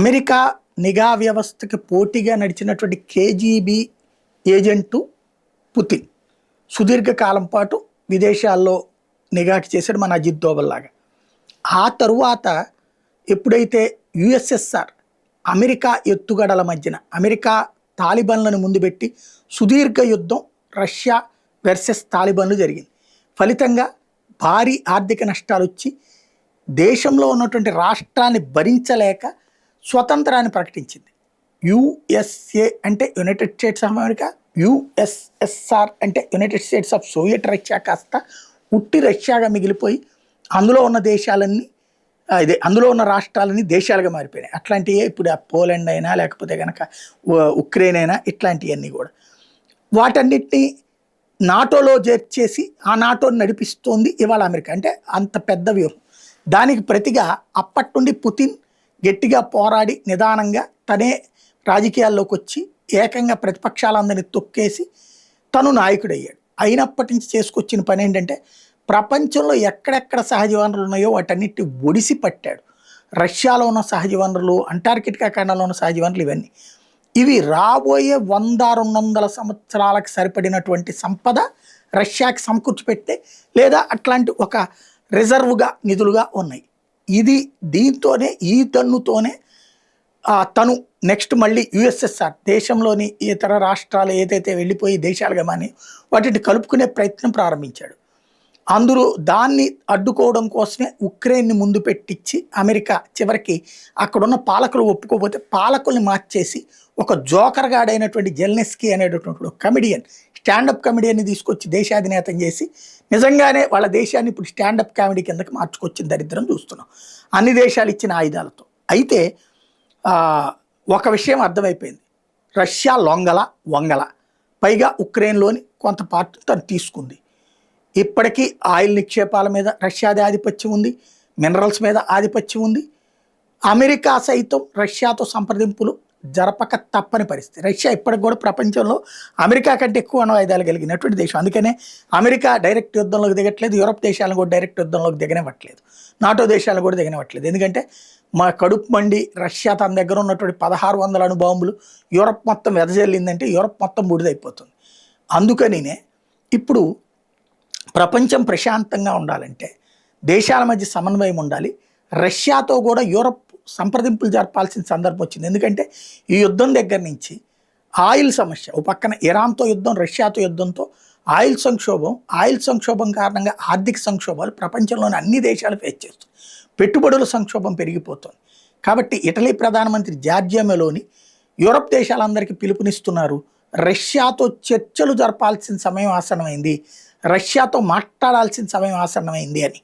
America నిఘా వ్యవస్థకి పోటీగా నడిచినటువంటి కేజీబీ ఏజెంటు పుతిన్ సుదీర్ఘకాలం పాటు విదేశాల్లో నిఘాకి చేశాడు మన అజిత్ దోవల్ లాగా. ఆ తరువాత ఎప్పుడైతే యుఎస్ఎస్ఆర్ అమెరికా ఎత్తుగడల మధ్యన అమెరికా తాలిబాన్లను ముందు పెట్టి సుదీర్ఘ యుద్ధం రష్యా వర్సెస్ తాలిబాన్లు జరిగింది. ఫలితంగా భారీ ఆర్థిక నష్టాలు వచ్చి దేశంలో ఉన్నటువంటి రాష్ట్రాన్ని భరించలేక స్వతంత్రాన్ని ప్రకటించింది. యుఎస్ఏ అంటే United States of America, USSR అంటే United States of Soviet Russia కాస్త ఉట్టి రష్యాగా మిగిలిపోయి అందులో ఉన్న దేశాలన్నీ అందులో ఉన్న రాష్ట్రాలన్నీ దేశాలుగా మారిపోయినాయి. అట్లాంటివే ఇప్పుడు పోలాండ్ అయినా లేకపోతే కనుక ఉక్రెయిన్ అయినా ఇట్లాంటివన్నీ కూడా వాటన్నిటినీ నాటోలో చేర్చేసి ఆ నాటోని నడిపిస్తోంది ఇవాళ అమెరికా. అంటే అంత పెద్ద వ్యూహం. దానికి ప్రతిగా అప్పటి నుండి పుతిన్ గట్టిగా పోరాడి నిదానంగా తనే రాజకీయాల్లోకి వచ్చి ఏకంగా ప్రతిపక్షాలందరినీ తొక్కేసి తను నాయకుడయ్యాడు. అయినప్పటి నుంచి చేసుకొచ్చిన పని ఏంటంటే ప్రపంచంలో ఎక్కడెక్కడ సహజ వనరులు ఉన్నాయో వాటన్నిటి ఒడిసి పట్టాడు. రష్యాలో ఉన్న సహజ వనరులు, అంటార్కిటికా ఖండంలో ఉన్న సహజ వనరులు, ఇవి రాబోయే 100-200 సంవత్సరాలకు సరిపడినటువంటి సంపద రష్యాకి సమకూర్చిపెట్టే లేదా అట్లాంటి ఒక రిజర్వ్గా నిధులుగా ఉన్నాయి. దీంతోనే ఈ దన్నుతోనే తను నెక్స్ట్ మళ్ళీ యుఎస్ఎస్ఆర్ దేశంలోని ఇతర రాష్ట్రాలు ఏదైతే వెళ్ళిపోయి దేశాలుగా మాని వాటిని కలుపుకునే ప్రయత్నం ప్రారంభించాడు. అందరూ దాన్ని అడ్డుకోవడం కోసమే ఉక్రెయిన్ని ముందు పెట్టించి అమెరికా చివరికి అక్కడున్న పాలకులు ఒప్పుకోకపోతే పాలకుల్ని మార్చేసి ఒక జోకర్గాడైనటువంటి జెల్నెస్కీ అనేటటువంటి ఒక కమెడియన్, స్టాండప్ కమెడియన్ని తీసుకొచ్చి దేశాధినేతం చేసి నిజంగానే వాళ్ళ దేశాన్ని ఇప్పుడు స్టాండప్ కామెడీ కిందకి మార్చుకొచ్చిన దరిద్రం చూస్తున్నాం అన్ని దేశాలు ఇచ్చిన ఆయుధాలతో. అయితే ఒక విషయం అర్థమైపోయింది, రష్యా వంగల పైగా ఉక్రెయిన్లోని కొంత పార్ట్ తను తీసుకుంది. ఇప్పటికీ ఆయిల్ నిక్షేపాల మీద రష్యాది ఆధిపత్యం ఉంది, మినరల్స్ మీద ఆధిపత్యం ఉంది. అమెరికా సైతం రష్యాతో సంప్రదింపులు జరపక తప్పని పరిస్థితి. రష్యా ఇప్పటికి కూడా ప్రపంచంలో అమెరికా కంటే ఎక్కువ అణ్వాయుధాలు కలిగినటువంటి దేశం. అందుకనే అమెరికా డైరెక్ట్ యుద్ధంలోకి దిగట్లేదు, యూరప్ దేశాలను కూడా డైరెక్ట్ యుద్ధంలోకి దిగనివ్వట్లేదు, నాటో దేశాలను కూడా దిగనివ్వట్లేదు. ఎందుకంటే మా కడుపు మండి రష్యా తన దగ్గర ఉన్నటువంటి 1600 అణుబాంబులు యూరప్ మొత్తం వెదజల్లిందంటే యూరప్ మొత్తం బూడిదైపోతుంది. అందుకనినే ఇప్పుడు ప్రపంచం ప్రశాంతంగా ఉండాలంటే దేశాల మధ్య సమన్వయం ఉండాలి. రష్యాతో కూడా యూరప్ సంప్రదింపులు జరపాల్సిన సందర్భం వచ్చింది. ఎందుకంటే ఈ యుద్ధం దగ్గర నుంచి ఆయిల్ సమస్య, ఓ పక్కన ఇరాన్తో యుద్ధం, రష్యాతో యుద్ధంతో ఆయిల్ సంక్షోభం కారణంగా ఆర్థిక సంక్షోభాలు ప్రపంచంలోని అన్ని దేశాలు ఫేస్ చేస్తాయి. పెట్టుబడుల సంక్షోభం పెరిగిపోతుంది. కాబట్టి ఇటలీ ప్రధానమంత్రి జార్జియా మెలోని యూరప్ దేశాలందరికీ పిలుపునిస్తున్నారు, రష్యాతో చర్చలు జరపాల్సిన సమయం ఆసన్నమైంది, రష్యాతో మాట్లాడాల్సిన సమయం ఆసన్నమైంది అని.